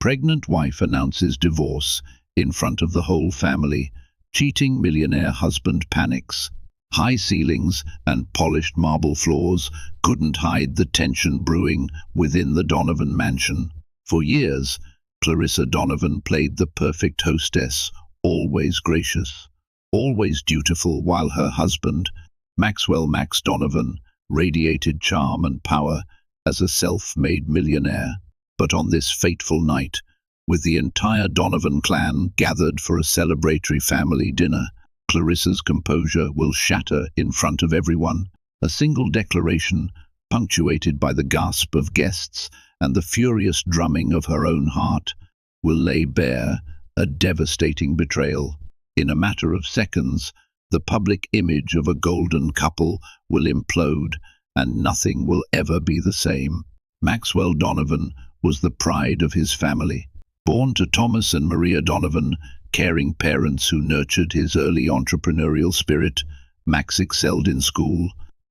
Pregnant wife announces divorce in front of the whole family. Cheating millionaire husband panics. High ceilings and polished marble floors couldn't hide the tension brewing within the Donovan mansion. For years, Clarissa Donovan played the perfect hostess, always gracious, always dutiful, while her husband, Maxwell Max Donovan, radiated charm and power as a self-made millionaire. But on this fateful night, with the entire Donovan clan gathered for a celebratory family dinner, Clarissa's composure will shatter in front of everyone. A single declaration, punctuated by the gasp of guests and the furious drumming of her own heart, will lay bare a devastating betrayal. In a matter of seconds, the public image of a golden couple will implode, and nothing will ever be the same. Maxwell Donovan was the pride of his family. Born to Thomas and Maria Donovan, caring parents who nurtured his early entrepreneurial spirit, Max excelled in school,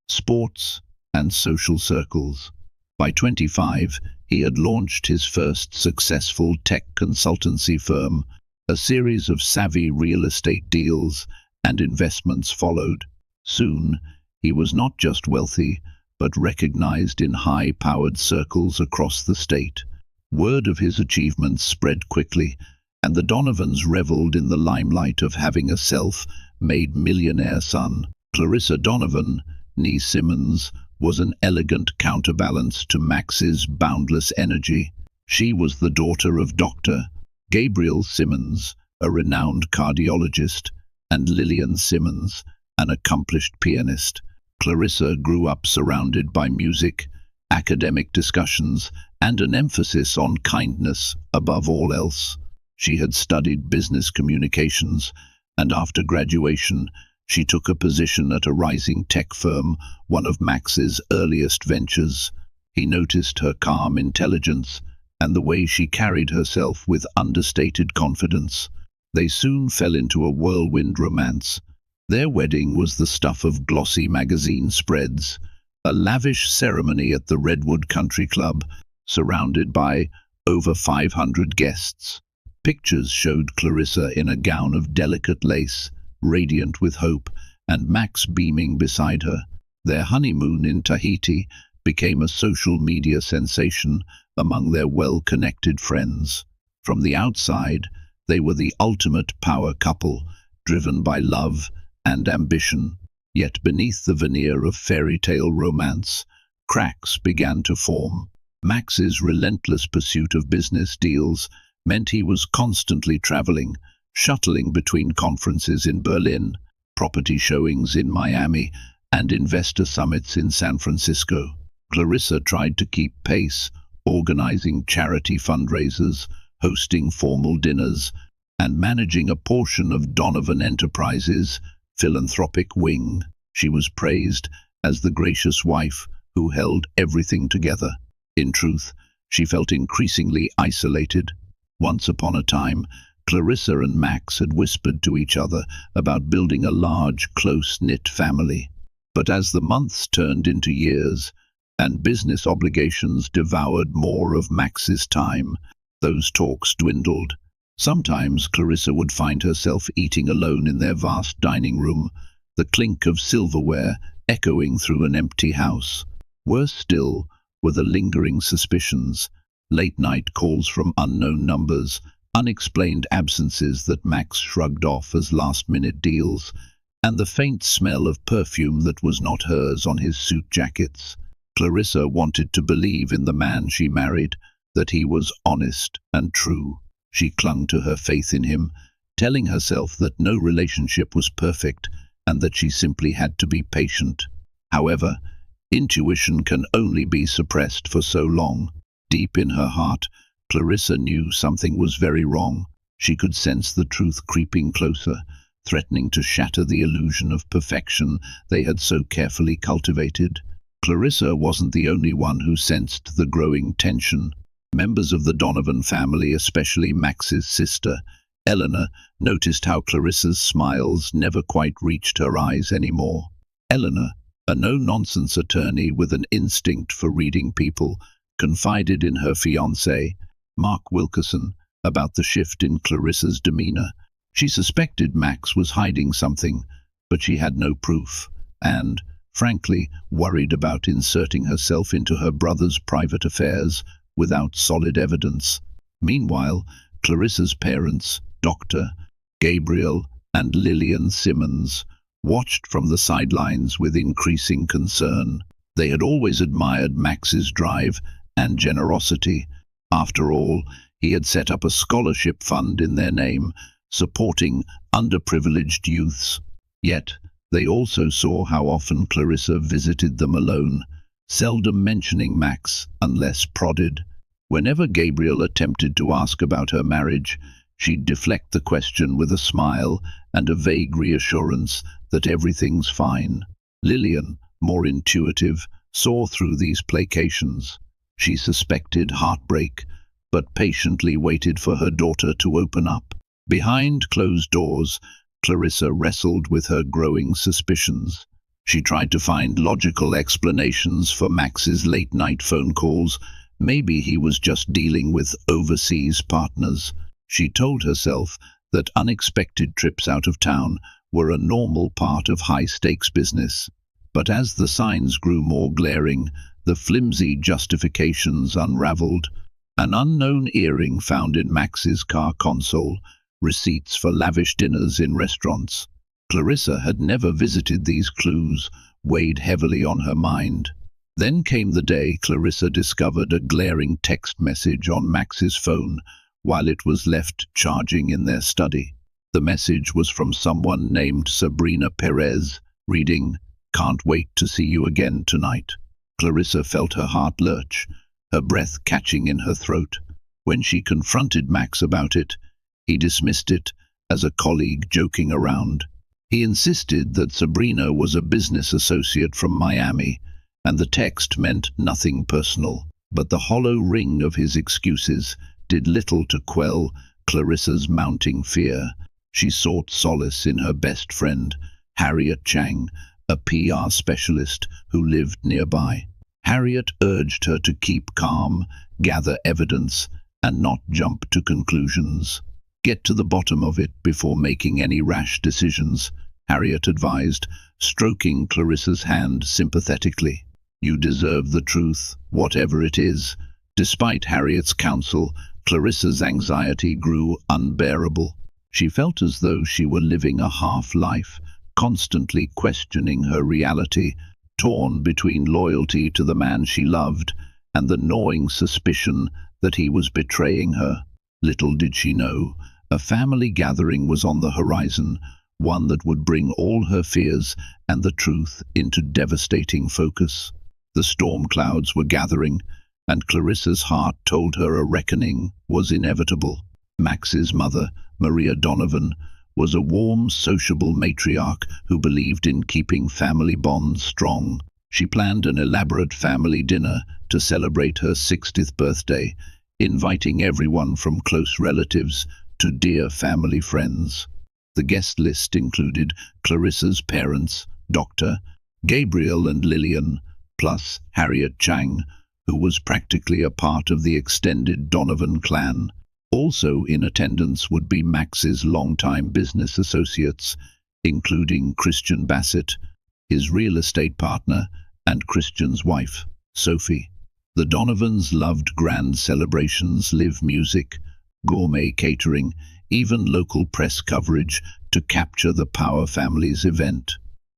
sports, and social circles. By 25, he had launched his first successful tech consultancy firm. A series of savvy real estate deals and investments followed. Soon, he was not just wealthy, but recognized in high-powered circles across the state. Word of his achievements spread quickly, and the Donovans reveled in the limelight of having a self-made millionaire son. Clarissa Donovan, née Simmons, was an elegant counterbalance to Max's boundless energy. She was the daughter of Dr. Gabriel Simmons, a renowned cardiologist, and Lillian Simmons, an accomplished pianist. Clarissa grew up surrounded by music, academic discussions, and an emphasis on kindness above all else. She had studied business communications, and after graduation, she took a position at a rising tech firm, one of Max's earliest ventures. He noticed her calm intelligence and the way she carried herself with understated confidence. They soon fell into a whirlwind romance. Their wedding was the stuff of glossy magazine spreads, a lavish ceremony at the Redwood Country Club, surrounded by over 500 guests. Pictures showed Clarissa in a gown of delicate lace, radiant with hope, and Max beaming beside her. Their honeymoon in Tahiti became a social media sensation among their well-connected friends. From the outside, they were the ultimate power couple, driven by love and ambition. Yet beneath the veneer of fairy tale romance, cracks began to form. Max's relentless pursuit of business deals meant he was constantly traveling, shuttling between conferences in Berlin, property showings in Miami, and investor summits in San Francisco. Clarissa tried to keep pace, organizing charity fundraisers, hosting formal dinners, and managing a portion of Donovan Enterprises' philanthropic wing. She was praised as the gracious wife who held everything together. In truth, she felt increasingly isolated. Once upon a time, Clarissa and Max had whispered to each other about building a large, close-knit family. But as the months turned into years, and business obligations devoured more of Max's time, those talks dwindled. Sometimes Clarissa would find herself eating alone in their vast dining room, the clink of silverware echoing through an empty house. Worse still were the lingering suspicions, late-night calls from unknown numbers, unexplained absences that Max shrugged off as last-minute deals, and the faint smell of perfume that was not hers on his suit jackets. Clarissa wanted to believe in the man she married, that he was honest and true. She clung to her faith in him, telling herself that no relationship was perfect and that she simply had to be patient. However, intuition can only be suppressed for so long. Deep in her heart, Clarissa knew something was very wrong. She could sense the truth creeping closer, threatening to shatter the illusion of perfection they had so carefully cultivated. Clarissa wasn't the only one who sensed the growing tension. Members of the Donovan family, especially Max's sister, Eleanor, noticed how Clarissa's smiles never quite reached her eyes anymore. Eleanor, a no-nonsense attorney with an instinct for reading people, confided in her fiancé, Mark Wilkerson, about the shift in Clarissa's demeanor. She suspected Max was hiding something, but she had no proof, and, frankly, worried about inserting herself into her brother's private affairs without solid evidence. Meanwhile, Clarissa's parents, Dr. Gabriel and Lillian Simmons, watched from the sidelines with increasing concern. They had always admired Max's drive and generosity. After all, he had set up a scholarship fund in their name, supporting underprivileged youths. Yet, they also saw how often Clarissa visited them alone, seldom mentioning Max unless prodded. Whenever Gabriel attempted to ask about her marriage, she'd deflect the question with a smile and a vague reassurance that everything's fine. Lillian, more intuitive, saw through these placations. She suspected heartbreak, but patiently waited for her daughter to open up. Behind closed doors, Clarissa wrestled with her growing suspicions. She tried to find logical explanations for Max's late-night phone calls. Maybe he was just dealing with overseas partners. She told herself that unexpected trips out of town were a normal part of high-stakes business. But as the signs grew more glaring, the flimsy justifications unraveled. An unknown earring found in Max's car console, receipts for lavish dinners in restaurants. Clarissa had never visited these clues, weighed heavily on her mind. Then came the day Clarissa discovered a glaring text message on Max's phone while it was left charging in their study. The message was from someone named Sabrina Perez, reading, "Can't wait to see you again tonight." Clarissa felt her heart lurch, her breath catching in her throat. When she confronted Max about it, he dismissed it as a colleague joking around. He insisted that Sabrina was a business associate from Miami, and the text meant nothing personal. But the hollow ring of his excuses did little to quell Clarissa's mounting fear. She sought solace in her best friend, Harriet Chang, a PR specialist who lived nearby. Harriet urged her to keep calm, gather evidence, and not jump to conclusions. "Get to the bottom of it before making any rash decisions," Harriet advised, stroking Clarissa's hand sympathetically. "You deserve the truth, whatever it is." Despite Harriet's counsel, Clarissa's anxiety grew unbearable. She felt as though she were living a half-life, constantly questioning her reality, torn between loyalty to the man she loved and the gnawing suspicion that he was betraying her. Little did she know, a family gathering was on the horizon, one that would bring all her fears and the truth into devastating focus. The storm clouds were gathering, and Clarissa's heart told her a reckoning was inevitable. Max's mother, Maria Donovan, was a warm, sociable matriarch who believed in keeping family bonds strong. She planned an elaborate family dinner to celebrate her 60th birthday, inviting everyone from close relatives to dear family friends. The guest list included Clarissa's parents, Dr. Gabriel and Lillian, plus Harriet Chang, who was practically a part of the extended Donovan clan. Also in attendance would be Max's longtime business associates, including Christian Bassett, his real estate partner, and Christian's wife, Sophie. The Donovans loved grand celebrations, live music, gourmet catering, even local press coverage to capture the Power family's event.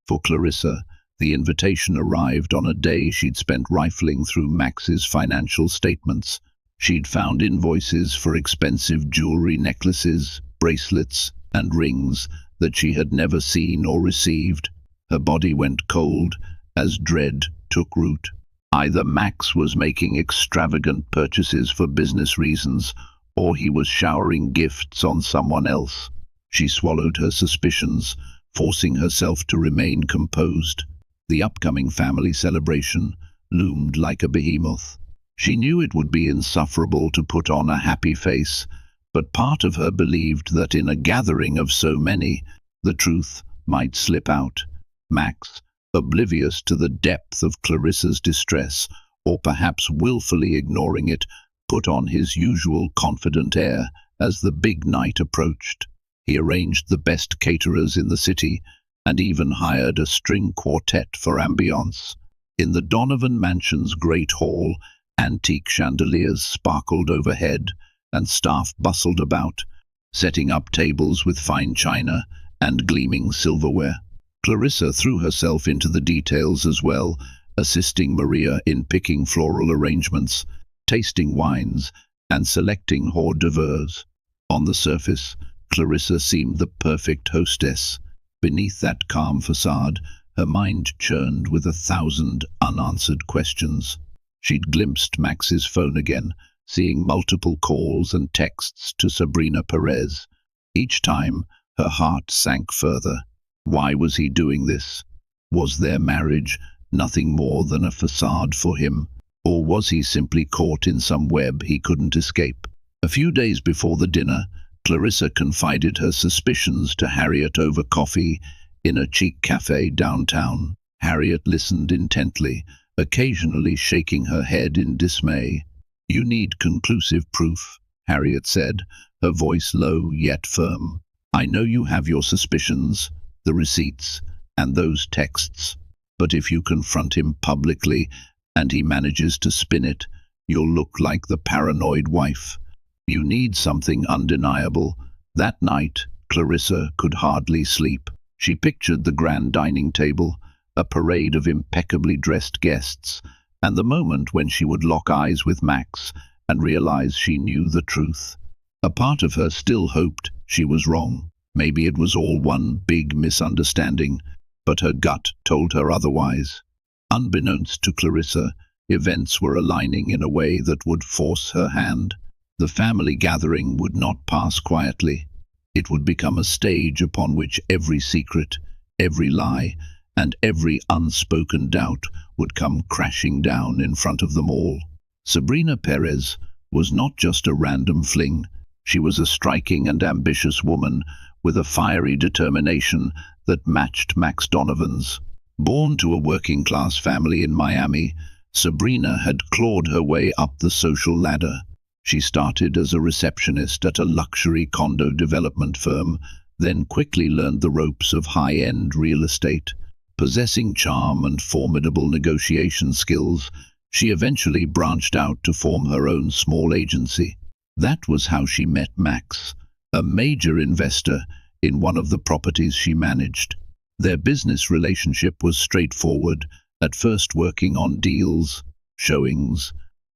For Clarissa, the invitation arrived on a day she'd spent rifling through Max's financial statements. She'd found invoices for expensive jewelry, necklaces, bracelets, and rings that she had never seen or received. Her body went cold as dread took root. Either Max was making extravagant purchases for business reasons, or he was showering gifts on someone else. She swallowed her suspicions, forcing herself to remain composed. The upcoming family celebration loomed like a behemoth. She knew it would be insufferable to put on a happy face, but part of her believed that in a gathering of so many, the truth might slip out. Max, oblivious to the depth of Clarissa's distress, or perhaps willfully ignoring it, put on his usual confident air as the big night approached. He arranged the best caterers in the city and even hired a string quartet for ambience. In the Donovan Mansion's great hall, antique chandeliers sparkled overhead, and staff bustled about, setting up tables with fine china and gleaming silverware. Clarissa threw herself into the details as well, assisting Maria in picking floral arrangements, tasting wines, and selecting hors d'oeuvres. On the surface, Clarissa seemed the perfect hostess. Beneath that calm facade, her mind churned with 1,000 unanswered questions. She'd glimpsed Max's phone again, seeing multiple calls and texts to Sabrina Perez. Each time, her heart sank further. Why was he doing this? Was their marriage nothing more than a facade for him? Or was he simply caught in some web he couldn't escape? A few days before the dinner, Clarissa confided her suspicions to Harriet over coffee in a chic cafe downtown. Harriet listened intently, occasionally shaking her head in dismay. "You need conclusive proof," Harriet said, her voice low yet firm. "I know you have your suspicions, the receipts, and those texts. But if you confront him publicly and he manages to spin it, you'll look like the paranoid wife. You need something undeniable." That night, Clarissa could hardly sleep. She pictured the grand dining table, a parade of impeccably dressed guests, and the moment when she would lock eyes with Max and realize she knew the truth. A part of her still hoped she was wrong. Maybe it was all one big misunderstanding, but her gut told her otherwise. Unbeknownst to Clarissa, events were aligning in a way that would force her hand. The family gathering would not pass quietly. It would become a stage upon which every secret, every lie, and every unspoken doubt would come crashing down in front of them all. Sabrina Perez was not just a random fling. She was a striking and ambitious woman with a fiery determination that matched Max Donovan's. Born to a working-class family in Miami, Sabrina had clawed her way up the social ladder. She started as a receptionist at a luxury condo development firm, then quickly learned the ropes of high-end real estate. Possessing charm and formidable negotiation skills, she eventually branched out to form her own small agency. That was how she met Max, a major investor in one of the properties she managed. Their business relationship was straightforward, at first working on deals, showings,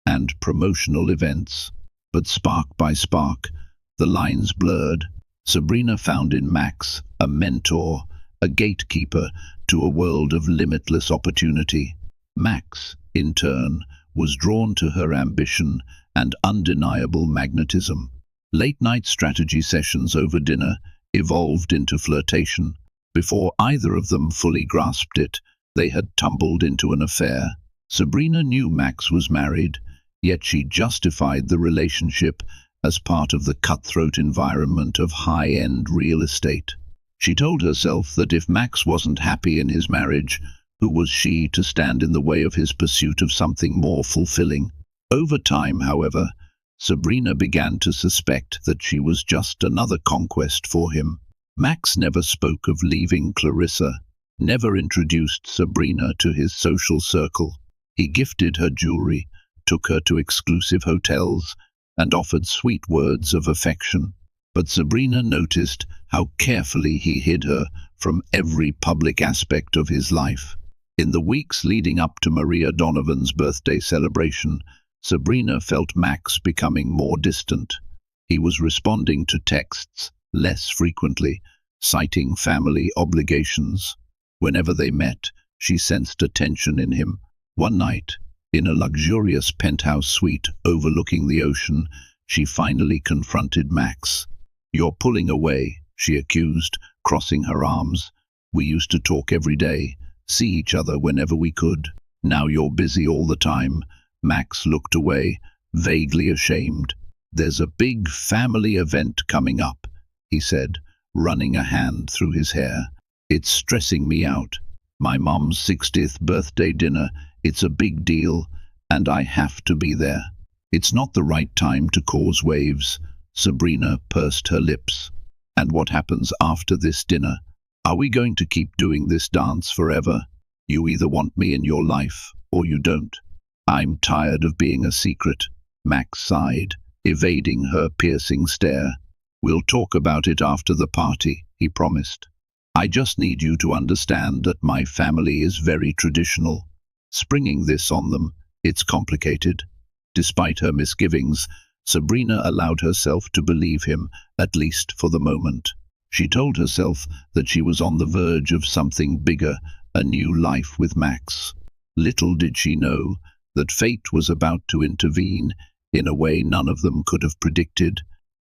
and promotional events. But spark by spark, the lines blurred. Sabrina found in Max a mentor, a gatekeeper to a world of limitless opportunity. Max, in turn, was drawn to her ambition and undeniable magnetism. Late-night strategy sessions over dinner evolved into flirtation. Before either of them fully grasped it, they had tumbled into an affair. Sabrina knew Max was married, yet she justified the relationship as part of the cutthroat environment of high-end real estate. She told herself that if Max wasn't happy in his marriage, who was she to stand in the way of his pursuit of something more fulfilling? Over time, however, Sabrina began to suspect that she was just another conquest for him. Max never spoke of leaving Clarissa, never introduced Sabrina to his social circle. He gifted her jewelry, took her to exclusive hotels, and offered sweet words of affection. But Sabrina noticed how carefully he hid her from every public aspect of his life. In the weeks leading up to Maria Donovan's birthday celebration, Sabrina felt Max becoming more distant. He was responding to texts less frequently, citing family obligations. Whenever they met, she sensed a tension in him. One night, in a luxurious penthouse suite overlooking the ocean, she finally confronted Max. "You're pulling away," she accused, crossing her arms. "We used to talk every day, see each other whenever we could. Now you're busy all the time." Max looked away, vaguely ashamed. "There's a big family event coming up," he said, running a hand through his hair. "It's stressing me out. My mom's 60th birthday dinner. It's a big deal, and I have to be there." It's not the right time to cause waves. Sabrina pursed her lips. And what happens after this dinner? Are we going to keep doing this dance forever? You either want me in your life, or you don't. I'm tired of being a secret. Max sighed, evading her piercing stare. We'll talk about it after the party, he promised. I just need you to understand that my family is very traditional. Springing this on them, it's complicated. Despite her misgivings, Sabrina allowed herself to believe him, at least for the moment. She told herself that she was on the verge of something bigger, a new life with Max. Little did she know that fate was about to intervene in a way none of them could have predicted,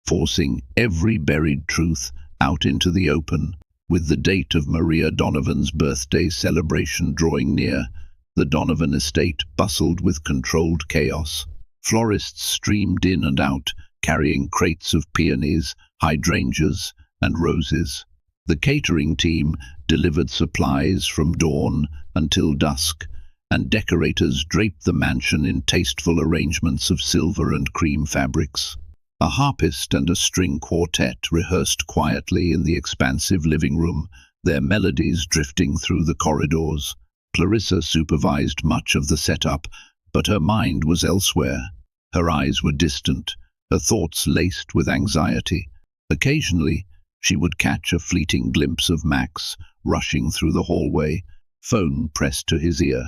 forcing every buried truth out into the open. With the date of Maria Donovan's birthday celebration drawing near, the Donovan estate bustled with controlled chaos. Florists streamed in and out, carrying crates of peonies, hydrangeas, and roses. The catering team delivered supplies from dawn until dusk, and decorators draped the mansion in tasteful arrangements of silver and cream fabrics. A harpist and a string quartet rehearsed quietly in the expansive living room, their melodies drifting through the corridors. Clarissa supervised much of the setup, but her mind was elsewhere. Her eyes were distant, her thoughts laced with anxiety. Occasionally, she would catch a fleeting glimpse of Max rushing through the hallway, phone pressed to his ear.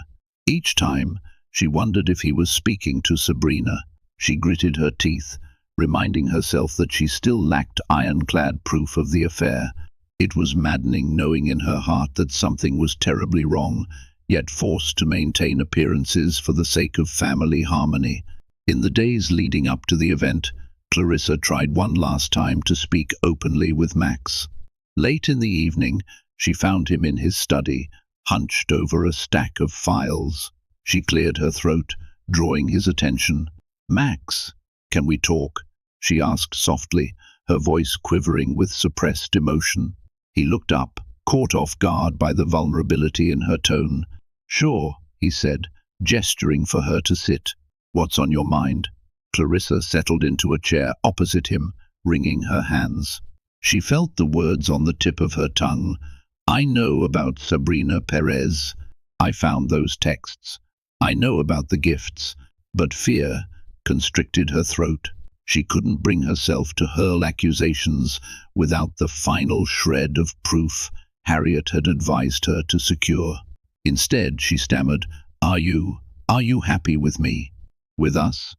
Each time, she wondered if he was speaking to Sabrina. She gritted her teeth, reminding herself that she still lacked ironclad proof of the affair. It was maddening knowing in her heart that something was terribly wrong, yet forced to maintain appearances for the sake of family harmony. In the days leading up to the event, Clarissa tried one last time to speak openly with Max. Late in the evening, she found him in his study, hunched over a stack of files. She cleared her throat, drawing his attention. "Max, can we talk?" she asked softly, her voice quivering with suppressed emotion. He looked up, caught off guard by the vulnerability in her tone. "Sure," he said, gesturing for her to sit. "What's on your mind?" Clarissa settled into a chair opposite him, wringing her hands. She felt the words on the tip of her tongue. "I know about Sabrina Perez. I found those texts. I know about the gifts." But fear constricted her throat. She couldn't bring herself to hurl accusations without the final shred of proof Harriet had advised her to secure. Instead, she stammered, Are you happy with me? With us?"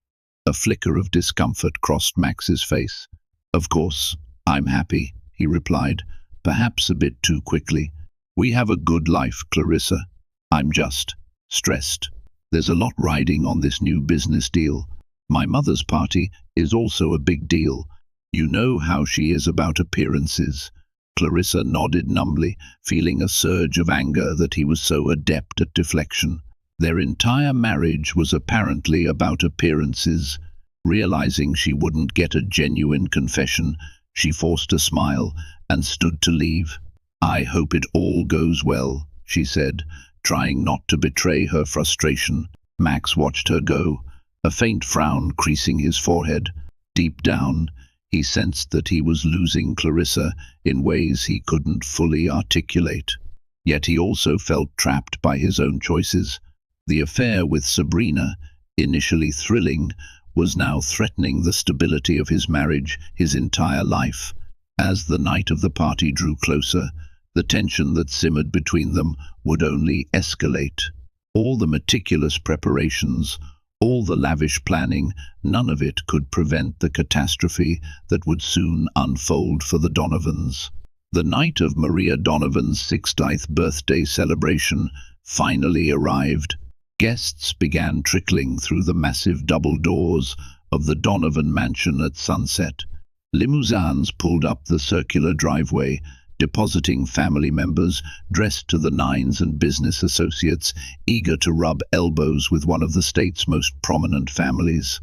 A flicker of discomfort crossed Max's face. "Of course, I'm happy," he replied, perhaps a bit too quickly. "We have a good life, Clarissa. I'm just stressed. There's a lot riding on this new business deal. My mother's party is also a big deal. You know how she is about appearances." Clarissa nodded numbly, feeling a surge of anger that he was so adept at deflection. Their entire marriage was apparently about appearances. Realizing she wouldn't get a genuine confession, she forced a smile and stood to leave. "I hope it all goes well," she said, trying not to betray her frustration. Max watched her go, a faint frown creasing his forehead. Deep down, he sensed that he was losing Clarissa in ways he couldn't fully articulate. Yet he also felt trapped by his own choices. The affair with Sabrina, initially thrilling, was now threatening the stability of his marriage, his entire life. As the night of the party drew closer, the tension that simmered between them would only escalate. All the meticulous preparations, all the lavish planning, none of it could prevent the catastrophe that would soon unfold for the Donovans. The night of Maria Donovan's 60th birthday celebration finally arrived. Guests began trickling through the massive double doors of the Donovan mansion at sunset. Limousines pulled up the circular driveway, depositing family members dressed to the nines and business associates eager to rub elbows with one of the state's most prominent families.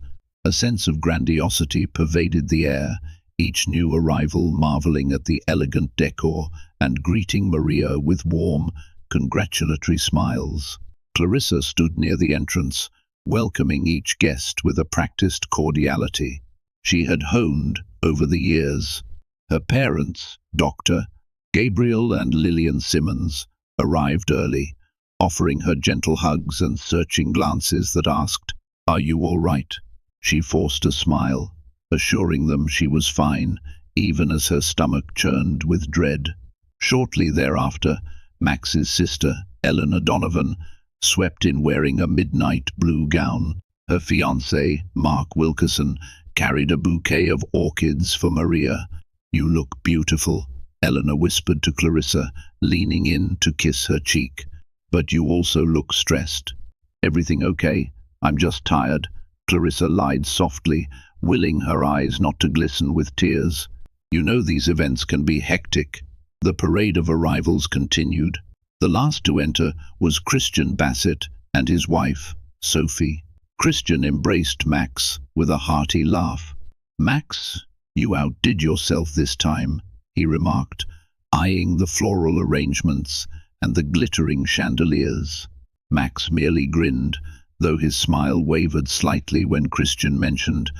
A sense of grandiosity pervaded the air, each new arrival marveling at the elegant decor and greeting Maria with warm, congratulatory smiles. Clarissa stood near the entrance, welcoming each guest with a practiced cordiality she had honed over the years. Her parents, Dr. Gabriel and Lillian Simmons, arrived early, offering her gentle hugs and searching glances that asked, "Are you all right?" She forced a smile, assuring them she was fine, even as her stomach churned with dread. Shortly thereafter, Max's sister, Eleanor Donovan, swept in wearing a midnight blue gown. Her fiancé, Mark Wilkerson, carried a bouquet of orchids for Maria. "You look beautiful," Eleanor whispered to Clarissa, leaning in to kiss her cheek. "But you also look stressed." "Everything okay? I'm just tired," Clarissa lied softly, willing her eyes not to glisten with tears. "You know these events can be hectic." The parade of arrivals continued. The last to enter was Christian Bassett and his wife, Sophie. Christian embraced Max with a hearty laugh. "Max, you outdid yourself this time," he remarked, eyeing the floral arrangements and the glittering chandeliers. Max merely grinned, though his smile wavered slightly when Christian mentioned,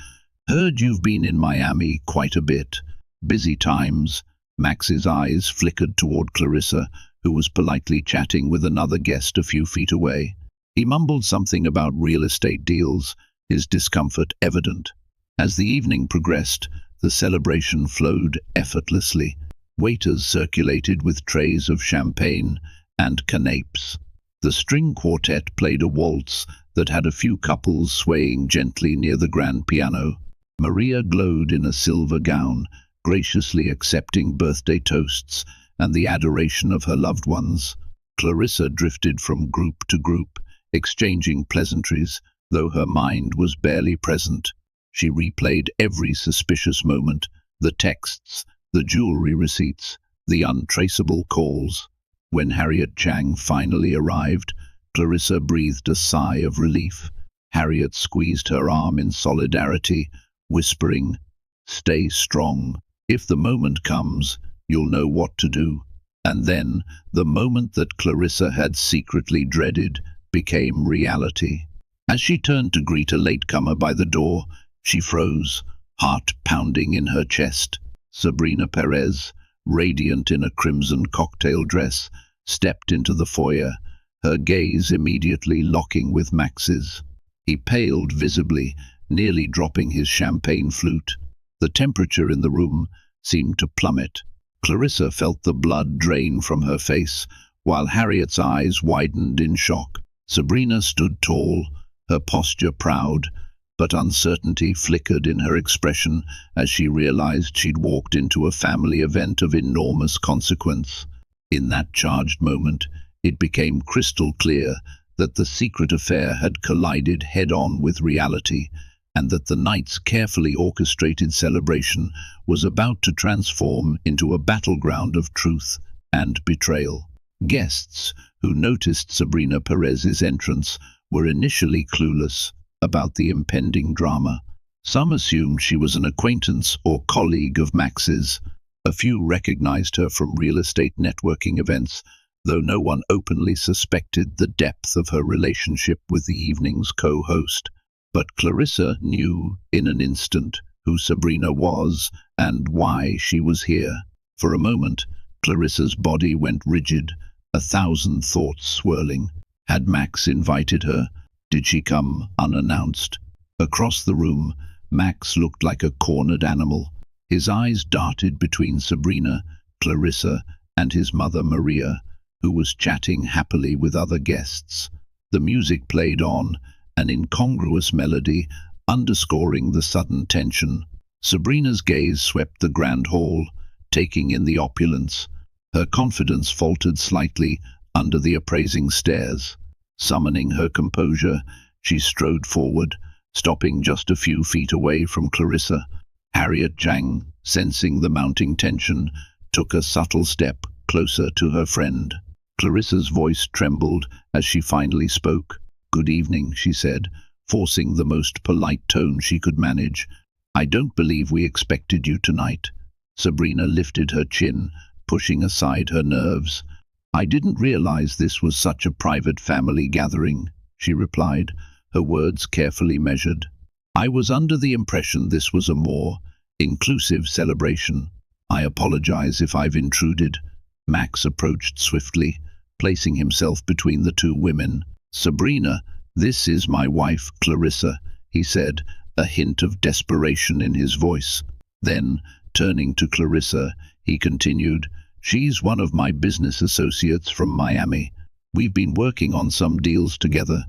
"Heard you've been in Miami quite a bit." "Busy times." Max's eyes flickered toward Clarissa, who was politely chatting with another guest a few feet away. He mumbled something about real estate deals, his discomfort evident. As the evening progressed, the celebration flowed effortlessly. Waiters circulated with trays of champagne and canapes. The string quartet played a waltz that had a few couples swaying gently near the grand piano. Maria glowed in a silver gown, graciously accepting birthday toasts and the adoration of her loved ones. Clarissa drifted from group to group, exchanging pleasantries, though her mind was barely present. She replayed every suspicious moment, the texts, the jewelry receipts, the untraceable calls. When Harriet Chang finally arrived, Clarissa breathed a sigh of relief. Harriet squeezed her arm in solidarity, whispering, "Stay strong. If the moment comes, you'll know what to do." And then, the moment that Clarissa had secretly dreaded became reality. As she turned to greet a latecomer by the door, she froze, heart pounding in her chest. Sabrina Perez, radiant in a crimson cocktail dress, stepped into the foyer, her gaze immediately locking with Max's. He paled visibly, nearly dropping his champagne flute. The temperature in the room seemed to plummet. Clarissa felt the blood drain from her face, while Harriet's eyes widened in shock. Sabrina stood tall, her posture proud, but uncertainty flickered in her expression as she realized she'd walked into a family event of enormous consequence. In that charged moment, it became crystal clear that the secret affair had collided head-on with reality, and that the night's carefully orchestrated celebration was about to transform into a battleground of truth and betrayal. Guests who noticed Sabrina Perez's entrance were initially clueless about the impending drama. Some assumed she was an acquaintance or colleague of Max's. A few recognized her from real estate networking events, though no one openly suspected the depth of her relationship with the evening's co-host. But Clarissa knew in an instant who Sabrina was and why she was here. For a moment, Clarissa's body went rigid, 1,000 thoughts swirling. Had Max invited her? Did she come unannounced? Across the room, Max looked like a cornered animal. His eyes darted between Sabrina, Clarissa, and his mother Maria, who was chatting happily with other guests. The music played on, an incongruous melody underscoring the sudden tension. Sabrina's gaze swept the grand hall, taking in the opulence. Her confidence faltered slightly under the appraising stares. Summoning her composure, she strode forward, stopping just a few feet away from Clarissa. Harriet Chang, sensing the mounting tension, took a subtle step closer to her friend. Clarissa's voice trembled as she finally spoke. "Good evening," she said, forcing the most polite tone she could manage. "I don't believe we expected you tonight." Sabrina lifted her chin, pushing aside her nerves. "I didn't realize this was such a private family gathering," she replied, her words carefully measured. "I was under the impression this was a more inclusive celebration. I apologize if I've intruded." Max approached swiftly, placing himself between the two women. "Sabrina, this is my wife, Clarissa," he said, a hint of desperation in his voice. Then, turning to Clarissa, he continued, "She's one of my business associates from Miami. We've been working on some deals together."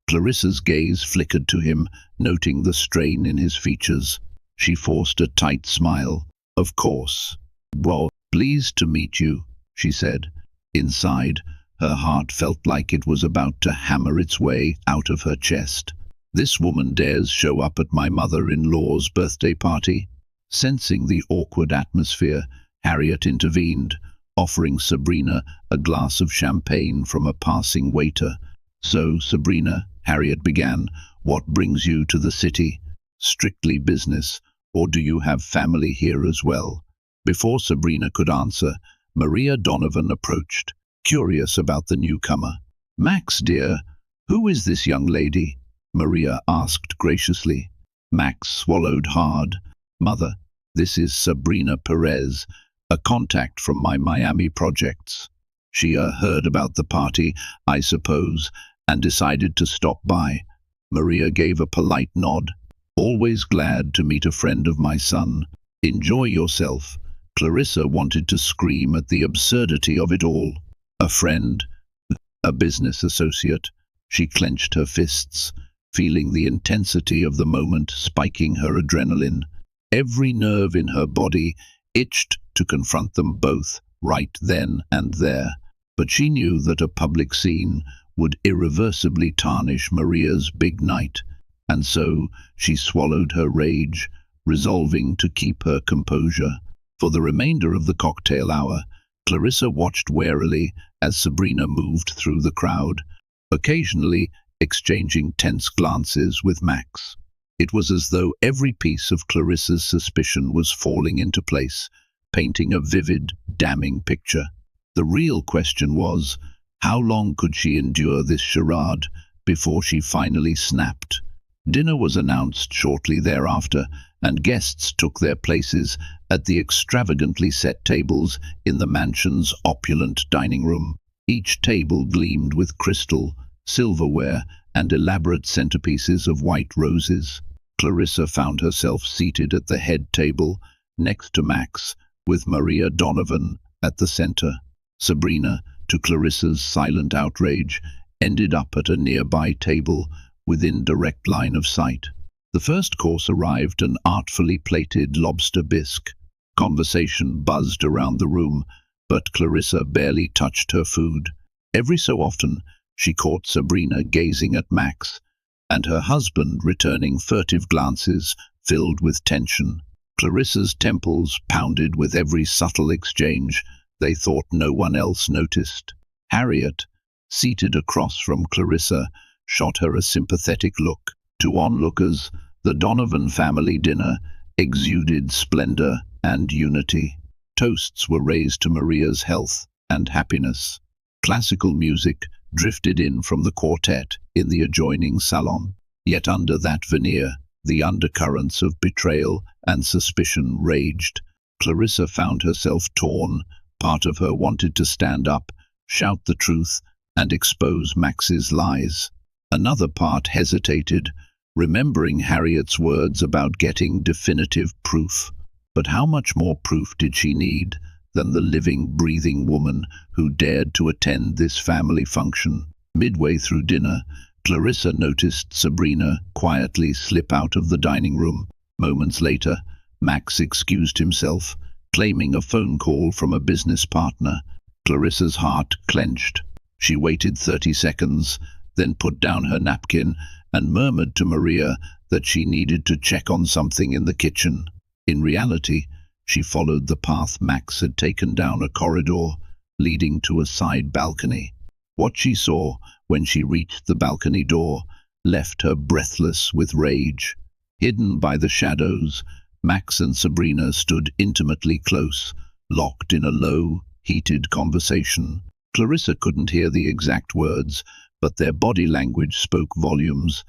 Clarissa's gaze flickered to him, noting the strain in his features. She forced a tight smile. "Of course. Well, pleased to meet you," she said. Inside, her heart felt like it was about to hammer its way out of her chest. "This woman dares show up at my mother-in-law's birthday party." Sensing the awkward atmosphere, Harriet intervened, offering Sabrina a glass of champagne from a passing waiter. "So, Sabrina," Harriet began, "what brings you to the city? Strictly business, or do you have family here as well?" Before Sabrina could answer, Maria Donovan approached, curious about the newcomer. "Max, dear, who is this young lady?" Maria asked graciously. Max swallowed hard. "Mother, this is Sabrina Perez, a contact from my Miami projects. She heard about the party, I suppose, and decided to stop by." Maria gave a polite nod. "Always glad to meet a friend of my son. Enjoy yourself." Clarissa wanted to scream at the absurdity of it all. A friend? A business associate? She clenched her fists, feeling the intensity of the moment spiking her adrenaline. Every nerve in her body itched to confront them both, right then and there. But she knew that a public scene would irreversibly tarnish Maria's big night, and so she swallowed her rage, resolving to keep her composure. For the remainder of the cocktail hour, Clarissa watched warily as Sabrina moved through the crowd, occasionally exchanging tense glances with Max. It was as though every piece of Clarissa's suspicion was falling into place, painting a vivid, damning picture. The real question was, how long could she endure this charade before she finally snapped? Dinner was announced shortly thereafter, and guests took their places at the extravagantly set tables in the mansion's opulent dining room. Each table gleamed with crystal, silverware, and elaborate centerpieces of white roses. Clarissa found herself seated at the head table, next to Max, with Maria Donovan at the center. Sabrina, to Clarissa's silent outrage, ended up at a nearby table within direct line of sight. The first course arrived, an artfully plated lobster bisque. Conversation buzzed around the room, but Clarissa barely touched her food. Every so often, she caught Sabrina gazing at Max, and her husband returning furtive glances filled with tension. Clarissa's temples pounded with every subtle exchange they thought no one else noticed. Harriet, seated across from Clarissa, shot her a sympathetic look. To onlookers, the Donovan family dinner exuded splendor and unity. Toasts were raised to Maria's health and happiness. Classical music drifted in from the quartet in the adjoining salon. Yet under that veneer, the undercurrents of betrayal and suspicion raged. Clarissa found herself torn. Part of her wanted to stand up, shout the truth, and expose Max's lies. Another part hesitated, remembering Harriet's words about getting definitive proof. But how much more proof did she need than the living, breathing woman who dared to attend this family function? Midway through dinner, Clarissa noticed Sabrina quietly slip out of the dining room. Moments later, Max excused himself, claiming a phone call from a business partner. Clarissa's heart clenched. She waited 30 seconds, then put down her napkin and murmured to Maria that she needed to check on something in the kitchen. In reality, she followed the path Max had taken down a corridor leading to a side balcony. What she saw when she reached the balcony door left her breathless with rage. Hidden by the shadows, Max and Sabrina stood intimately close, locked in a low, heated conversation. Clarissa couldn't hear the exact words, but their body language spoke volumes.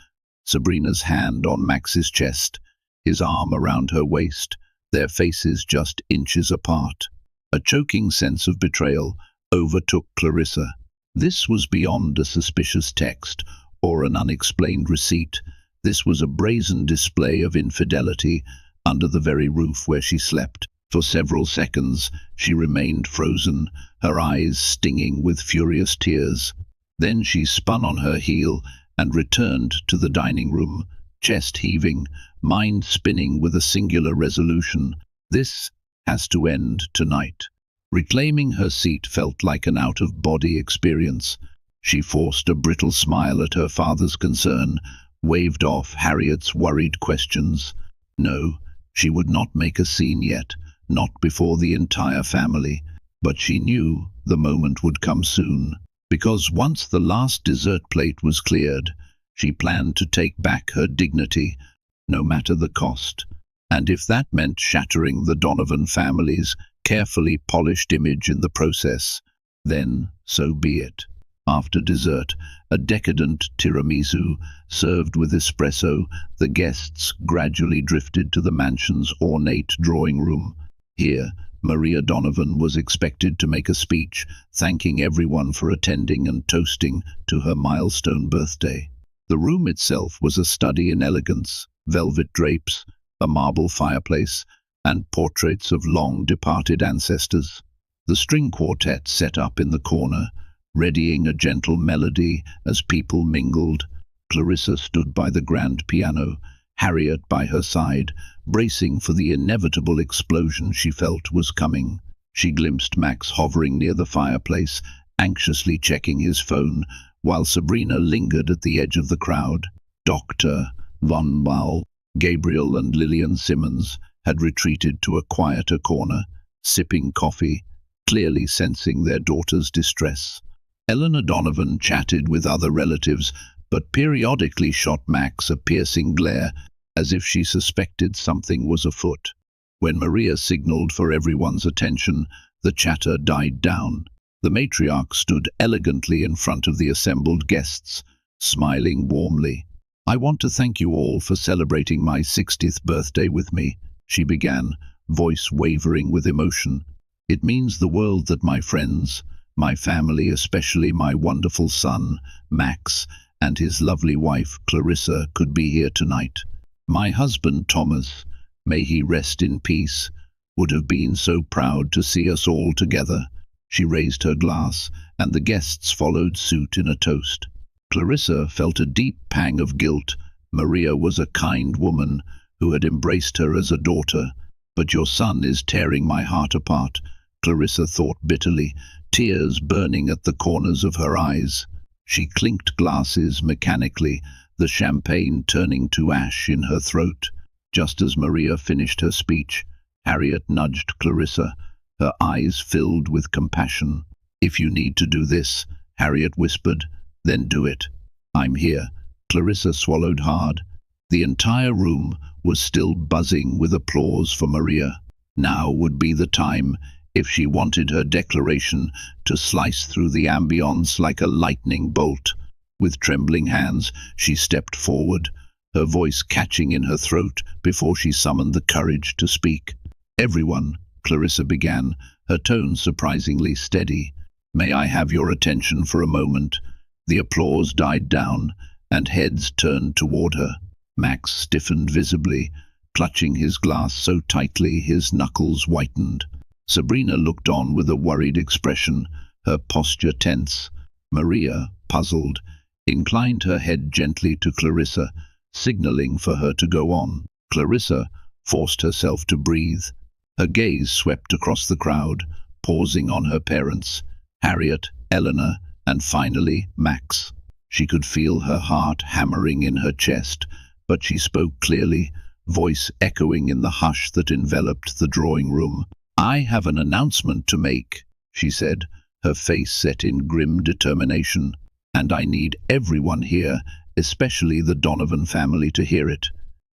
Sabrina's hand on Max's chest, his arm around her waist, their faces just inches apart. A choking sense of betrayal overtook Clarissa. This was beyond a suspicious text or an unexplained receipt. This was a brazen display of infidelity under the very roof where she slept. For several seconds she remained frozen, her eyes stinging with furious tears. Then she spun on her heel and returned to the dining room, chest heaving, mind spinning with a singular resolution. This has to end tonight. Reclaiming her seat felt like an out-of-body experience. She forced a brittle smile at her father's concern, waved off Harriet's worried questions. No, she would not make a scene yet, not before the entire family. But she knew the moment would come soon, because once the last dessert plate was cleared, she planned to take back her dignity, no matter the cost. And if that meant shattering the Donovan family's carefully polished image in the process, then so be it. After dessert, a decadent tiramisu served with espresso, the guests gradually drifted to the mansion's ornate drawing room. Here, Maria Donovan was expected to make a speech, thanking everyone for attending and toasting to her milestone birthday. The room itself was a study in elegance, velvet drapes, a marble fireplace, and portraits of long-departed ancestors. The string quartet set up in the corner, readying a gentle melody as people mingled. Clarissa stood by the grand piano, Harriet by her side, bracing for the inevitable explosion she felt was coming. She glimpsed Max hovering near the fireplace, anxiously checking his phone, while Sabrina lingered at the edge of the crowd. Dr. Von Baal, Gabriel and Lillian Simmons had retreated to a quieter corner, sipping coffee, clearly sensing their daughter's distress. Eleanor Donovan chatted with other relatives, but periodically shot Max a piercing glare, as if she suspected something was afoot. When Maria signaled for everyone's attention, the chatter died down. The matriarch stood elegantly in front of the assembled guests, smiling warmly. "I want to thank you all for celebrating my 60th birthday with me," she began, voice wavering with emotion. "It means the world that my friends, my family, especially my wonderful son, Max, and his lovely wife, Clarissa, could be here tonight. My husband, Thomas, may he rest in peace, would have been so proud to see us all together." She raised her glass, and the guests followed suit in a toast. Clarissa felt a deep pang of guilt. Maria was a kind woman who had embraced her as a daughter. "But your son is tearing my heart apart," Clarissa thought bitterly, tears burning at the corners of her eyes. She clinked glasses mechanically, the champagne turning to ash in her throat. Just as Maria finished her speech, Harriet nudged Clarissa, her eyes filled with compassion. "If you need to do this," Harriet whispered, "then do it. I'm here." Clarissa swallowed hard. The entire room was still buzzing with applause for Maria. Now would be the time, if she wanted her declaration to slice through the ambience like a lightning bolt. With trembling hands, she stepped forward, her voice catching in her throat before she summoned the courage to speak. "Everyone," Clarissa began, her tone surprisingly steady. "May I have your attention for a moment?" The applause died down, and heads turned toward her. Max stiffened visibly, clutching his glass so tightly his knuckles whitened. Sabrina looked on with a worried expression, her posture tense. Maria, puzzled, inclined her head gently to Clarissa, signaling for her to go on. Clarissa forced herself to breathe. Her gaze swept across the crowd, pausing on her parents, Harriet, Eleanor, and finally Max. She could feel her heart hammering in her chest, but she spoke clearly, voice echoing in the hush that enveloped the drawing room. "I have an announcement to make," she said, her face set in grim determination, "and I need everyone here, especially the Donovan family, to hear it."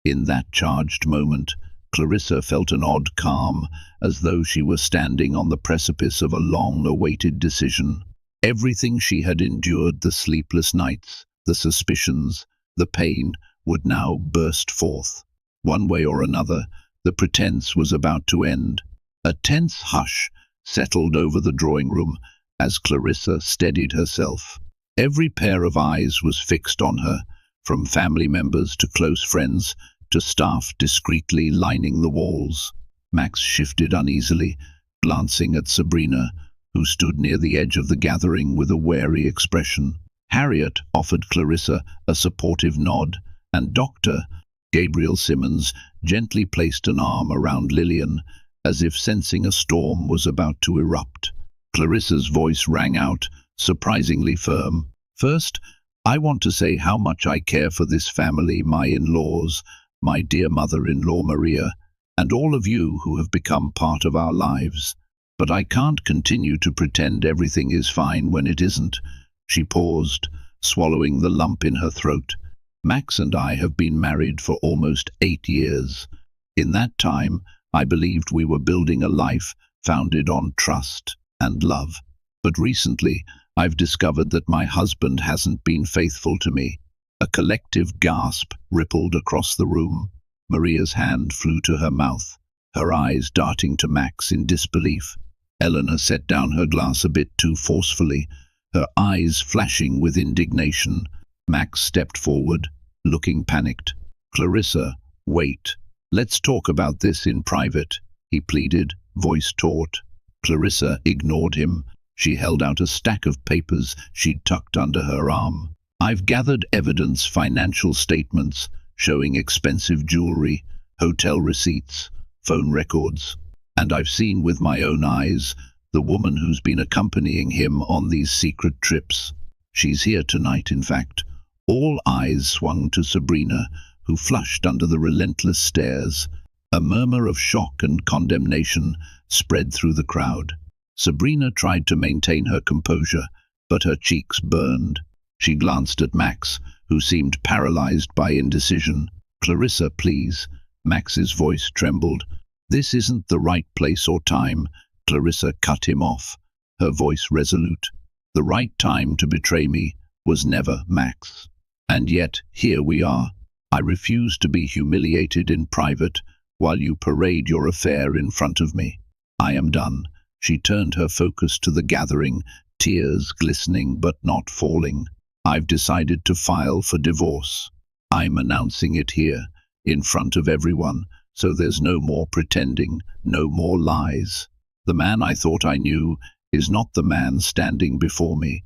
In that charged moment, Clarissa felt an odd calm, as though she were standing on the precipice of a long-awaited decision. Everything she had endured, the sleepless nights, the suspicions, the pain, would now burst forth. One way or another, the pretense was about to end. A tense hush settled over the drawing room as Clarissa steadied herself. Every pair of eyes was fixed on her, from family members to close friends to staff discreetly lining the walls. Max shifted uneasily, glancing at Sabrina, who stood near the edge of the gathering with a wary expression. Harriet offered Clarissa a supportive nod, and Dr. Gabriel Simmons gently placed an arm around Lillian, as if sensing a storm was about to erupt. Clarissa's voice rang out, surprisingly firm. "First, I want to say how much I care for this family, my in-laws, my dear mother-in-law Maria, and all of you who have become part of our lives. But I can't continue to pretend everything is fine when it isn't." She paused, swallowing the lump in her throat. "Max and I have been married for almost 8 years. In that time, I believed we were building a life founded on trust and love. But recently, I've discovered that my husband hasn't been faithful to me." A collective gasp rippled across the room. Maria's hand flew to her mouth, her eyes darting to Max in disbelief. Eleanor set down her glass a bit too forcefully, her eyes flashing with indignation. Max stepped forward, looking panicked. "Clarissa, wait. Let's talk about this in private," he pleaded, voice taut. Clarissa ignored him. She held out a stack of papers she'd tucked under her arm. "I've gathered evidence, financial statements showing expensive jewelry, hotel receipts, phone records, and I've seen with my own eyes the woman who's been accompanying him on these secret trips. She's here tonight, in fact." All eyes swung to Sabrina, who flushed under the relentless stares. A murmur of shock and condemnation spread through the crowd. Sabrina tried to maintain her composure, but her cheeks burned. She glanced at Max, who seemed paralyzed by indecision. "Clarissa, please." Max's voice trembled. "This isn't the right place or time." Clarissa cut him off, her voice resolute. "The right time to betray me was never, Max. And yet, here we are. I refuse to be humiliated in private while you parade your affair in front of me. I am done." She turned her focus to the gathering, tears glistening but not falling. "I've decided to file for divorce. I'm announcing it here, in front of everyone, so there's no more pretending, no more lies. The man I thought I knew is not the man standing before me."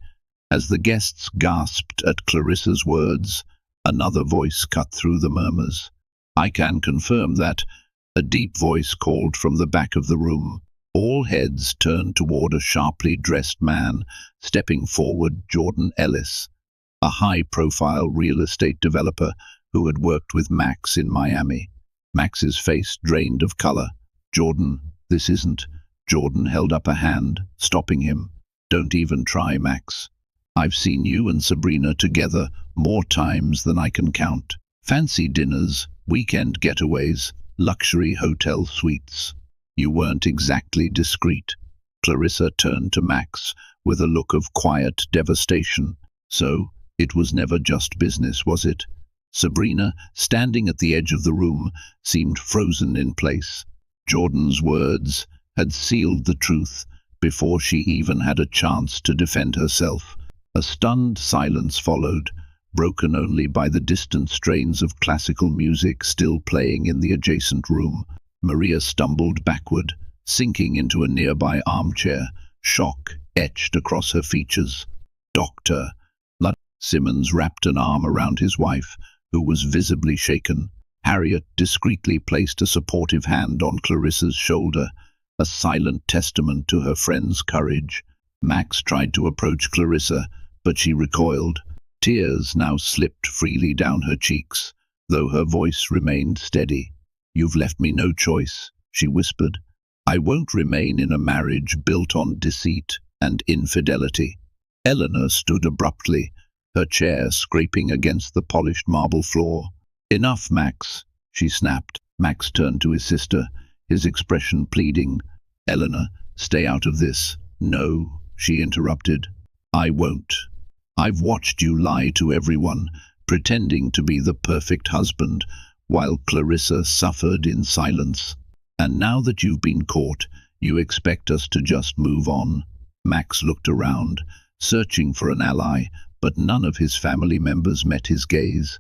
As the guests gasped at Clarissa's words, another voice cut through the murmurs. "I can confirm that," a deep voice called from the back of the room. All heads turned toward a sharply dressed man, stepping forward, Jordan Ellis, a high-profile real estate developer who had worked with Max in Miami. Max's face drained of color. "Jordan, this isn't..." Jordan held up a hand, stopping him. "Don't even try, Max. I've seen you and Sabrina together more times than I can count. Fancy dinners, weekend getaways, luxury hotel suites. You weren't exactly discreet." Clarissa turned to Max with a look of quiet devastation. "So, it was never just business, was it?" Sabrina, standing at the edge of the room, seemed frozen in place. Jordan's words had sealed the truth before she even had a chance to defend herself. A stunned silence followed, broken only by the distant strains of classical music still playing in the adjacent room. Maria stumbled backward, sinking into a nearby armchair, shock etched across her features. "Doctor..." Simmons wrapped an arm around his wife, who was visibly shaken. Harriet discreetly placed a supportive hand on Clarissa's shoulder, a silent testament to her friend's courage. Max tried to approach Clarissa, but she recoiled. Tears now slipped freely down her cheeks, though her voice remained steady. "You've left me no choice," she whispered. "I won't remain in a marriage built on deceit and infidelity." Eleanor stood abruptly, her chair scraping against the polished marble floor. "Enough, Max," she snapped. Max turned to his sister, his expression pleading. "Eleanor, stay out of this." "No," she interrupted. "I won't. I've watched you lie to everyone, pretending to be the perfect husband, while Clarissa suffered in silence. "And now that you've been caught, you expect us to just move on?" Max looked around, searching for an ally, but none of his family members met his gaze.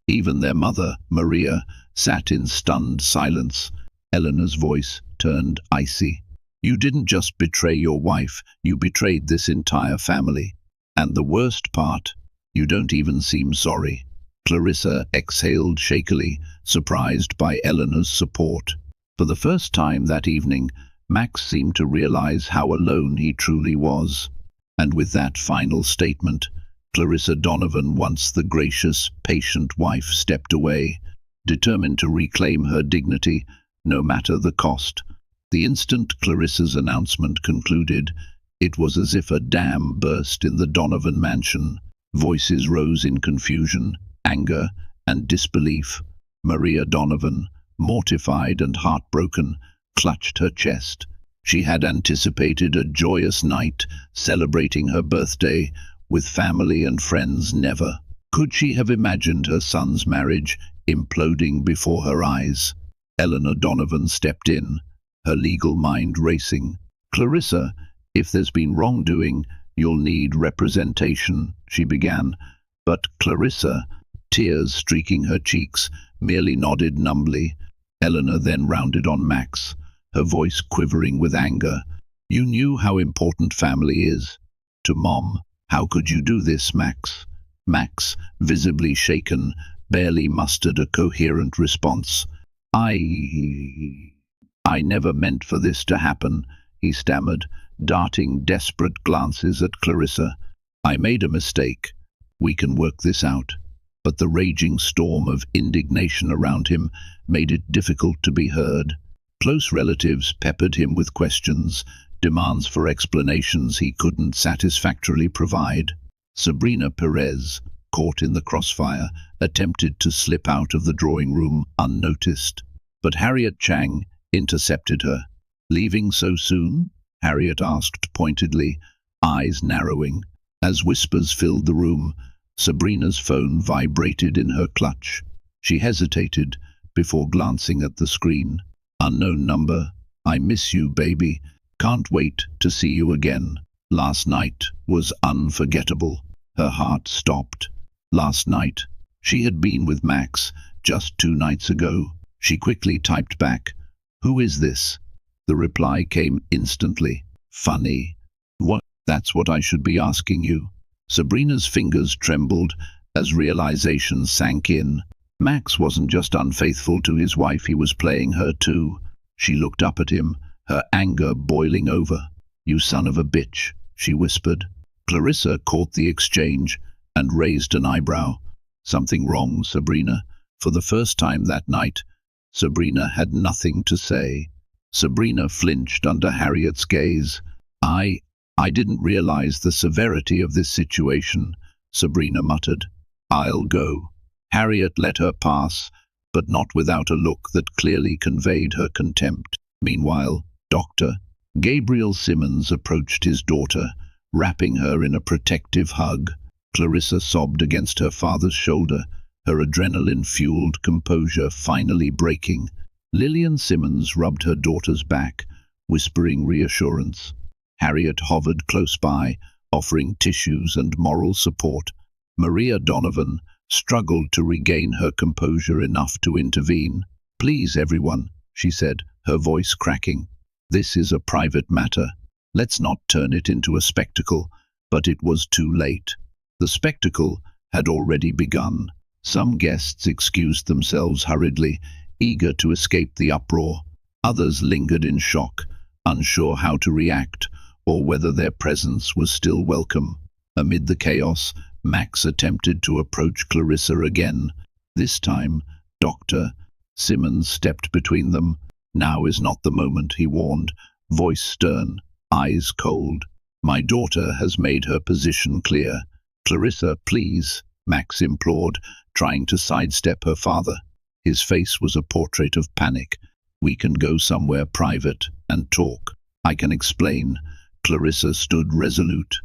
Even their mother, Maria, sat in stunned silence. Eleanor's voice turned icy. "You didn't just betray your wife, you betrayed this entire family. And the worst part, you don't even seem sorry." Clarissa exhaled shakily, surprised by Eleanor's support. For the first time that evening, Max seemed to realize how alone he truly was. And with that final statement, Clarissa Donovan, once the gracious, patient wife, stepped away, determined to reclaim her dignity, no matter the cost. The instant Clarissa's announcement concluded, it was as if a dam burst in the Donovan mansion. Voices rose in confusion, anger, and disbelief. Maria Donovan, mortified and heartbroken, clutched her chest. She had anticipated a joyous night, celebrating her birthday, with family and friends. Never could she have imagined her son's marriage imploding before her eyes. Eleanor Donovan stepped in, her legal mind racing. "Clarissa, if there's been wrongdoing, you'll need representation," she began. But Clarissa, tears streaking her cheeks, merely nodded numbly. Eleanor then rounded on Max, her voice quivering with anger. "You knew how important family is to Mom. How could you do this, Max?" Max, visibly shaken, barely mustered a coherent response. I never meant for this to happen," he stammered, darting desperate glances at Clarissa. "I made a mistake. We can work this out." But the raging storm of indignation around him made it difficult to be heard. Close relatives peppered him with questions, demands for explanations he couldn't satisfactorily provide. Sabrina Perez, caught in the crossfire, attempted to slip out of the drawing room unnoticed. But Harriet Chang intercepted her. "Leaving so soon?" Harriet asked pointedly, eyes narrowing. As whispers filled the room, Sabrina's phone vibrated in her clutch. She hesitated before glancing at the screen. "Unknown number. I miss you, baby. Can't wait to see you again. Last night was unforgettable." Her heart stopped. Last night. She had been with Max just 2 nights ago. She quickly typed back, "Who is this?" The reply came instantly. "Funny. What? That's what I should be asking you." Sabrina's fingers trembled as realization sank in. Max wasn't just unfaithful to his wife, he was playing her too. She looked up at him, her anger boiling over. "You son of a bitch," she whispered. Clarissa caught the exchange and raised an eyebrow. "Something wrong, Sabrina?" For the first time that night, Sabrina had nothing to say. Sabrina flinched under Harriet's gaze. I didn't realize the severity of this situation," Sabrina muttered. "I'll go." Harriet let her pass, but not without a look that clearly conveyed her contempt. Meanwhile, Dr. Gabriel Simmons approached his daughter, wrapping her in a protective hug. Clarissa sobbed against her father's shoulder, her adrenaline-fueled composure finally breaking. Lillian Simmons rubbed her daughter's back, whispering reassurance. Harriet hovered close by, offering tissues and moral support. Maria Donovan struggled to regain her composure enough to intervene. "Please, everyone," she said, her voice cracking. "This is a private matter. Let's not turn it into a spectacle." But it was too late. The spectacle had already begun. Some guests excused themselves hurriedly, eager to escape the uproar. Others lingered in shock, unsure how to react, or whether their presence was still welcome. Amid the chaos, Max attempted to approach Clarissa again. This time, Dr. Simmons stepped between them. "Now is not the moment," he warned, voice stern, eyes cold. "My daughter has made her position clear." "Clarissa, please," Max implored, trying to sidestep her father. His face was a portrait of panic. "We can go somewhere private and talk. I can explain." Clarissa stood resolute,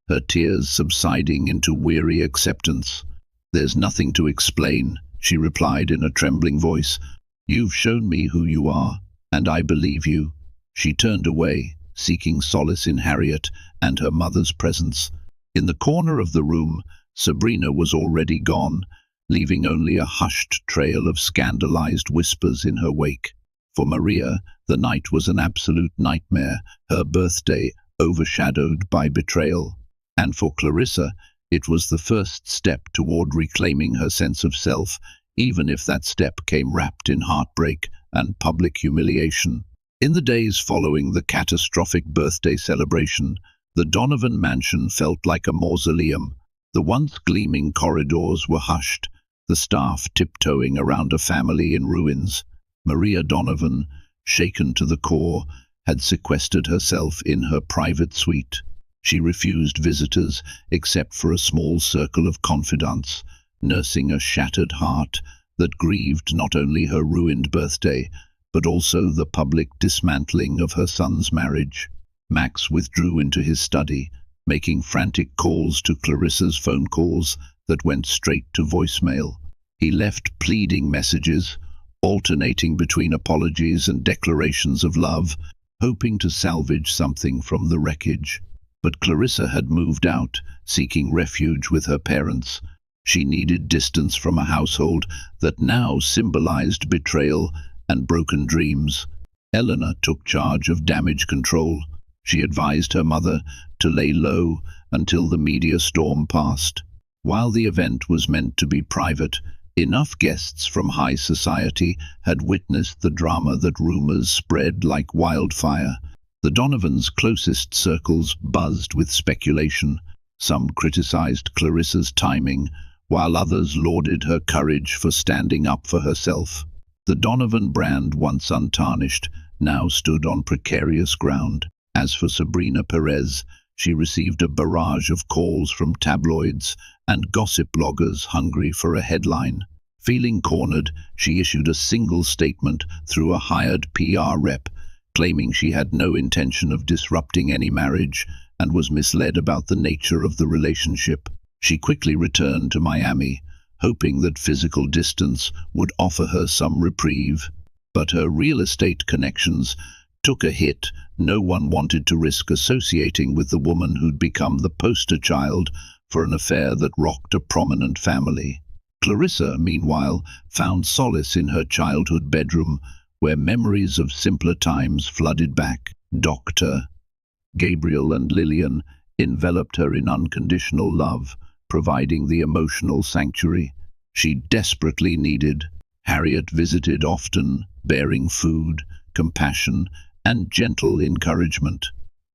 her tears subsiding into weary acceptance. "There's nothing to explain," she replied in a trembling voice. "You've shown me who you are, and I believe you." She turned away, seeking solace in Harriet and her mother's presence. In the corner of the room, Sabrina was already gone, leaving only a hushed trail of scandalized whispers in her wake. For Maria, the night was an absolute nightmare, her birthday overshadowed by betrayal. And for Clarissa, it was the first step toward reclaiming her sense of self, even if that step came wrapped in heartbreak and public humiliation. In the days following the catastrophic birthday celebration, the Donovan mansion felt like a mausoleum. The once gleaming corridors were hushed, the staff tiptoeing around a family in ruins. Maria Donovan, shaken to the core, had sequestered herself in her private suite. She refused visitors except for a small circle of confidants, nursing a shattered heart that grieved not only her ruined birthday, but also the public dismantling of her son's marriage. Max withdrew into his study, making frantic calls to Clarissa's phone calls that went straight to voicemail. He left pleading messages, alternating between apologies and declarations of love, hoping to salvage something from the wreckage. But Clarissa had moved out, seeking refuge with her parents. She needed distance from a household that now symbolized betrayal and broken dreams. Eleanor took charge of damage control. She advised her mother to lay low until the media storm passed. While the event was meant to be private, enough guests from high society had witnessed the drama that rumors spread like wildfire. The Donovans' closest circles buzzed with speculation. Some criticized Clarissa's timing, while others lauded her courage for standing up for herself. The Donovan brand, once untarnished, now stood on precarious ground. As for Sabrina Perez, she received a barrage of calls from tabloids and gossip bloggers hungry for a headline. Feeling cornered, she issued a single statement through a hired PR rep, claiming she had no intention of disrupting any marriage and was misled about the nature of the relationship. She quickly returned to Miami, hoping that physical distance would offer her some reprieve. But her real estate connections took a hit. No one wanted to risk associating with the woman who'd become the poster child for an affair that rocked a prominent family. Clarissa, meanwhile, found solace in her childhood bedroom, where memories of simpler times flooded back. Dr. Gabriel and Lillian enveloped her in unconditional love, providing the emotional sanctuary she desperately needed. Harriet visited often, bearing food, compassion, and gentle encouragement.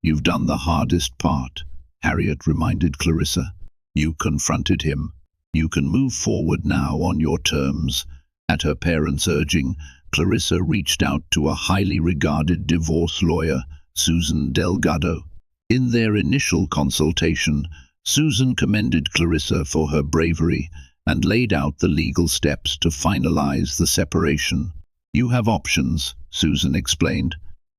"You've done the hardest part," Harriet reminded Clarissa. "You confronted him. You can move forward now on your terms." At her parents' urging, Clarissa reached out to a highly regarded divorce lawyer, Susan Delgado. In their initial consultation, Susan commended Clarissa for her bravery and laid out the legal steps to finalize the separation. "You have options," Susan explained.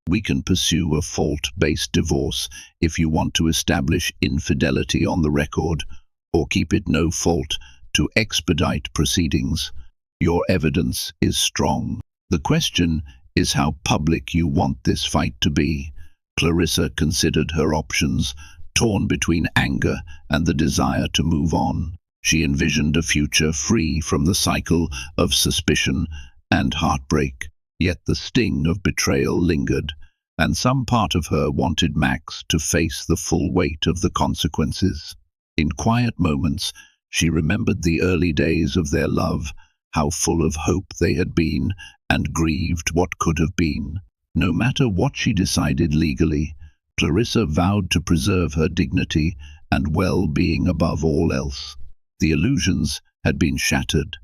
"We can pursue a fault-based divorce if you want to establish infidelity on the record, or keep it no fault to expedite proceedings. Your evidence is strong. The question is how public you want this fight to be." Clarissa considered her options, torn between anger and the desire to move on. She envisioned a future free from the cycle of suspicion and heartbreak. Yet the sting of betrayal lingered, and some part of her wanted Max to face the full weight of the consequences. In quiet moments, she remembered the early days of their love, how full of hope they had been, and grieved what could have been. No matter what she decided legally, Clarissa vowed to preserve her dignity and well-being above all else. The illusions had been shattered.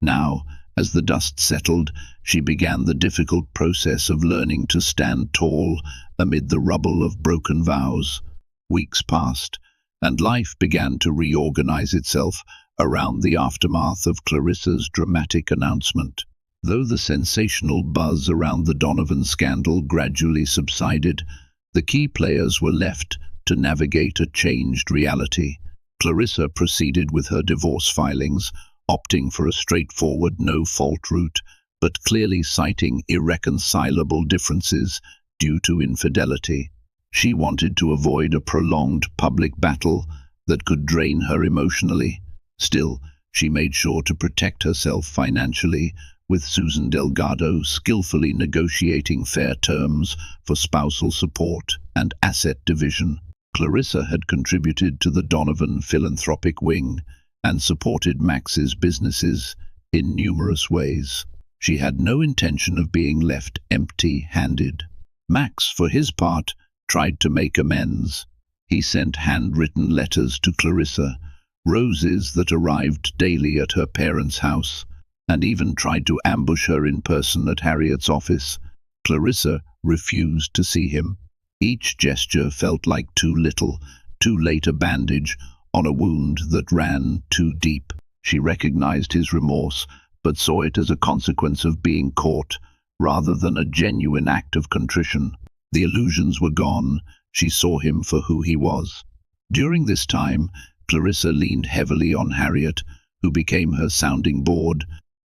Now, as the dust settled, she began the difficult process of learning to stand tall amid the rubble of broken vows. Weeks passed, and life began to reorganize itself around the aftermath of Clarissa's dramatic announcement. Though the sensational buzz around the Donovan scandal gradually subsided, the key players were left to navigate a changed reality. Clarissa proceeded with her divorce filings, opting for a straightforward no-fault route, but clearly citing irreconcilable differences due to infidelity. She wanted to avoid a prolonged public battle that could drain her emotionally. Still, she made sure to protect herself financially, with Susan Delgado skillfully negotiating fair terms for spousal support and asset division. Clarissa had contributed to the Donovan philanthropic wing and supported Max's businesses in numerous ways. She had no intention of being left empty-handed. Max, for his part, tried to make amends. He sent handwritten letters to Clarissa, roses that arrived daily at her parents' house, and even tried to ambush her in person at Harriet's office. Clarissa refused to see him. Each gesture felt like too little, too late a bandage on a wound that ran too deep. She recognized his remorse, but saw it as a consequence of being caught, rather than a genuine act of contrition. The illusions were gone. She saw him for who he was. During this time, Clarissa leaned heavily on Harriet, who became her sounding board,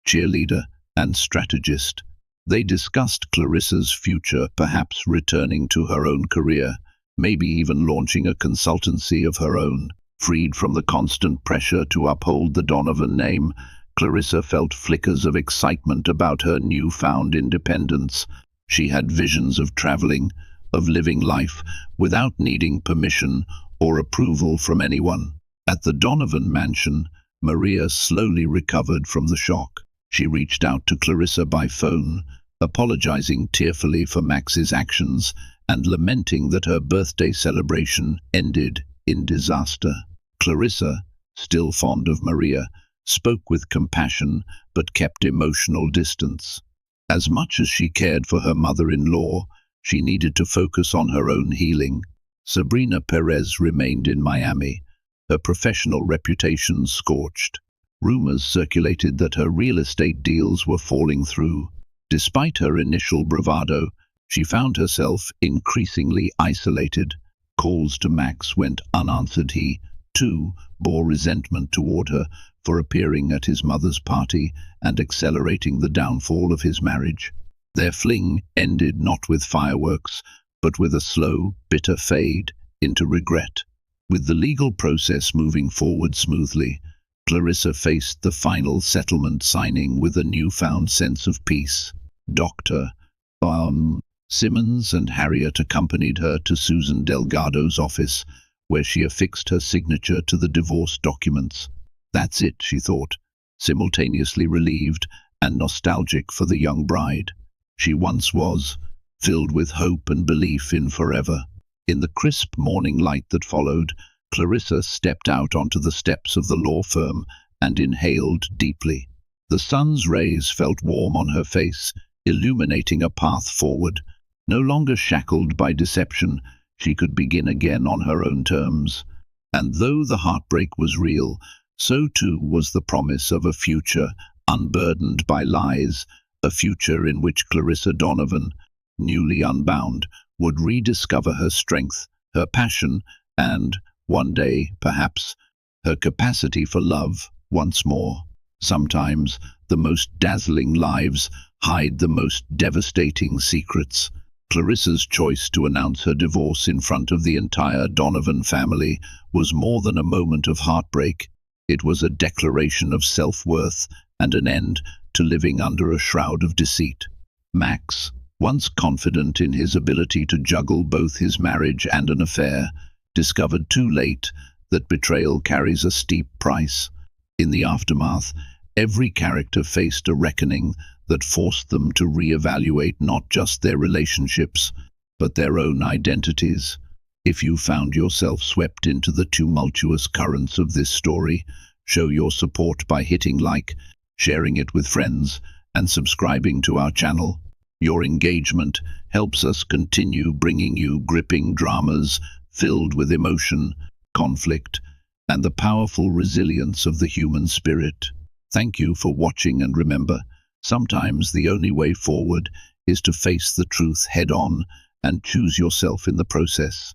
cheerleader, and strategist. They discussed Clarissa's future, perhaps returning to her own career, maybe even launching a consultancy of her own. Freed from the constant pressure to uphold the Donovan name, Clarissa felt flickers of excitement about her newfound independence. She had visions of traveling, of living life without needing permission or approval from anyone. At the Donovan mansion, Maria slowly recovered from the shock. She reached out to Clarissa by phone, apologizing tearfully for Max's actions and lamenting that her birthday celebration ended in disaster. Clarissa, still fond of Maria, spoke with compassion but kept emotional distance. As much as she cared for her mother-in-law, she needed to focus on her own healing. Sabrina Perez remained in Miami, her professional reputation scorched. Rumors circulated that her real estate deals were falling through. Despite her initial bravado, she found herself increasingly isolated. Calls to Max went unanswered. He, too, bore resentment toward her for appearing at his mother's party and accelerating the downfall of his marriage. Their fling ended not with fireworks, but with a slow, bitter fade into regret. With the legal process moving forward smoothly, Clarissa faced the final settlement signing with a newfound sense of peace. Dr. Simmons and Harriet accompanied her to Susan Delgado's office, where she affixed her signature to the divorce documents. That's it, she thought, simultaneously relieved and nostalgic for the young bride she once was, filled with hope and belief in forever. In the crisp morning light that followed, Clarissa stepped out onto the steps of the law firm and inhaled deeply. The sun's rays felt warm on her face, illuminating a path forward. No longer shackled by deception, she could begin again on her own terms. And though the heartbreak was real, so too was the promise of a future unburdened by lies, a future in which Clarissa Donovan, newly unbound, would rediscover her strength, her passion, and, one day, perhaps, her capacity for love once more. Sometimes the most dazzling lives hide the most devastating secrets. Clarissa's choice to announce her divorce in front of the entire Donovan family was more than a moment of heartbreak. It was a declaration of self-worth and an end to living under a shroud of deceit. Max, once confident in his ability to juggle both his marriage and an affair, discovered too late that betrayal carries a steep price. In the aftermath, every character faced a reckoning that forced them to reevaluate not just their relationships, but their own identities. If you found yourself swept into the tumultuous currents of this story, show your support by hitting like, sharing it with friends, and subscribing to our channel. Your engagement helps us continue bringing you gripping dramas filled with emotion, conflict, and the powerful resilience of the human spirit. Thank you for watching, and remember, sometimes the only way forward is to face the truth head-on and choose yourself in the process.